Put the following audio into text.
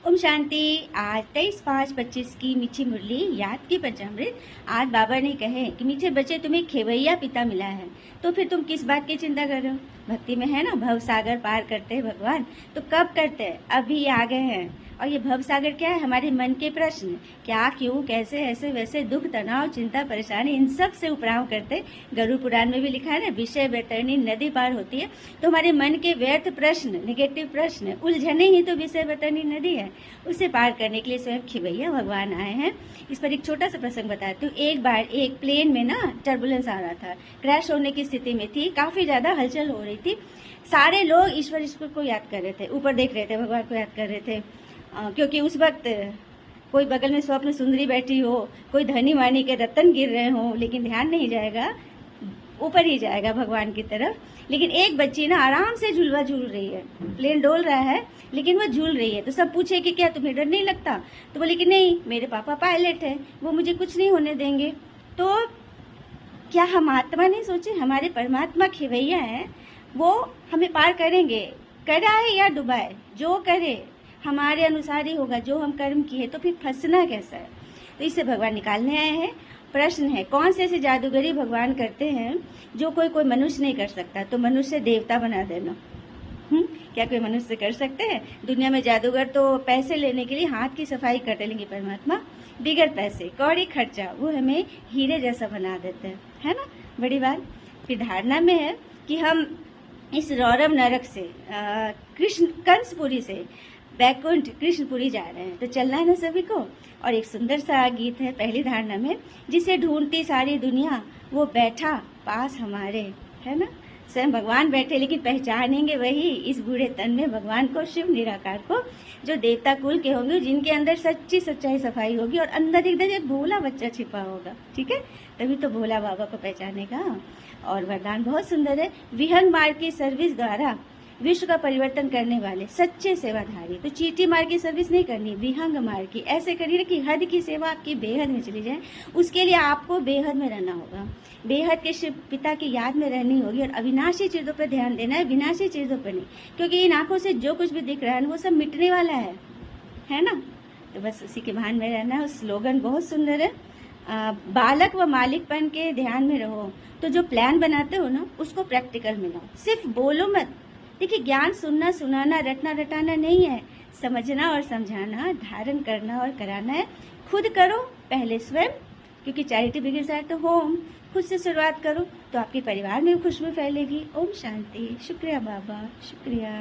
ओम शांति। आज 23/5/25 की मीठी मुरली याद की पंचामृत। आज बाबा ने कहे कि मीठे बच्चे तुम्हें खेवैया पिता मिला है, तो फिर तुम किस बात की चिंता कर रहे हो। भक्ति में है ना, भव सागर पार करते हैं भगवान। तो कब करते हैं? अभी आ गए हैं। और ये भव सागर क्या है? हमारे मन के प्रश्न, क्या, क्यों, कैसे, ऐसे वैसे, दुख, तनाव, चिंता, परेशानी, इन सब से उपराम करते। गरुड़ पुराण में भी लिखा है ना, विषय बैतरणी नदी पार होती है। तो हमारे मन के व्यर्थ प्रश्न, नेगेटिव प्रश्न, उलझने ही तो विषय बैतरणी नदी है। उसे पार करने के लिए स्वयं खेवैया भगवान आए हैं। इस पर एक छोटा सा प्रसंग बताती हूँ। एक बार एक प्लेन में ना टर्बुलेंस आ रहा था, क्रैश होने की स्थिति में थी, काफी ज्यादा हलचल हो रही थी। सारे लोग ईश्वर ईश्वर को याद कर रहे थे, ऊपर देख रहे थे, भगवान को याद कर रहे थे। क्योंकि उस वक्त कोई बगल में स्वप्न सुंदरी बैठी हो, कोई धनी वानी के रतन गिर रहे हो, लेकिन ध्यान नहीं जाएगा, ऊपर ही जाएगा भगवान की तरफ। लेकिन एक बच्ची ना आराम से झूलवा झूल रही है, प्लेन डोल रहा है लेकिन वो झूल रही है। तो सब पूछे कि क्या तुम्हें डर नहीं लगता? तो बोले कि नहीं, मेरे पापा पायलट है, वो मुझे कुछ नहीं होने देंगे। तो क्या हम आत्मा नहीं सोचे, हमारे परमात्मा खेवैया है, वो हमें पार करेंगे। कराए या डुबाए, जो करे हमारे अनुसार ही होगा। जो हम कर्म किए, तो फिर फंसना कैसा है? तो इससे भगवान निकालने आए हैं। प्रश्न है, कौन से ऐसे जादूगरी भगवान करते हैं जो कोई मनुष्य नहीं कर सकता? तो मनुष्य देवता बना देना। क्या कोई मनुष्य कर सकते हैं? दुनिया में जादूगर तो पैसे लेने के लिए हाथ की सफाई कर लेंगे, परमात्मा बिगड़ पैसे कौड़ी खर्चा वो हमें हीरे जैसा बना देते हैं, है ना, बड़ी बात। फिर धारणा में है कि हम इस रौरव नरक से कृष्ण कंसपुरी से बैकुंठ कृष्णपुरी जा रहे हैं। तो चलना है ना सभी को। और एक सुंदर सा गीत है पहली धारणा में, जिसे ढूंढती सारी दुनिया वो बैठा पास हमारे, है ना। स्वयं भगवान बैठे, लेकिन पहचानेंगे वही इस बूढ़े तन में भगवान को, शिव निराकार को, जो देवता कुल के होंगे, जिनके अंदर सच्ची सच्चाई सफाई होगी और अंदर एकदम एक भोला बच्चा छिपा होगा। ठीक है, तभी तो भोला बाबा को पहचानेगा। और वरदान बहुत सुंदर है, विहंग मार्ग की सर्विस द्वारा विश्व का परिवर्तन करने वाले सच्चे सेवाधारी। तो चीटी मार्ग की सर्विस नहीं करनी, विहंग मार्ग की ऐसे करिए ना कि हद की सेवा आपकी बेहद में चली जाए। उसके लिए आपको बेहद में रहना होगा, बेहद के शिव पिता की याद में रहनी होगी। और अविनाशी चीजों पर ध्यान देना है, विनाशी चीजों पर नहीं। क्योंकि इन आंखों से जो कुछ भी दिख रहा है वो सब मिटने वाला है ना। तो बस उसी के भान में रहना है। स्लोगन बहुत सुंदर है, बालक व मालिकपन के ध्यान में रहो। तो जो प्लान बनाते हो ना, उसको प्रैक्टिकल में लाओ, सिर्फ बोलो मत। देखिए, ज्ञान सुनना सुनाना रटना रटाना नहीं है, समझना और समझाना, धारण करना और कराना है। खुद करो पहले स्वयं, क्योंकि charity begins at the home. खुद से शुरुआत करो तो आपके परिवार में खुशबू फैलेगी। ओम शांति। शुक्रिया बाबा, शुक्रिया।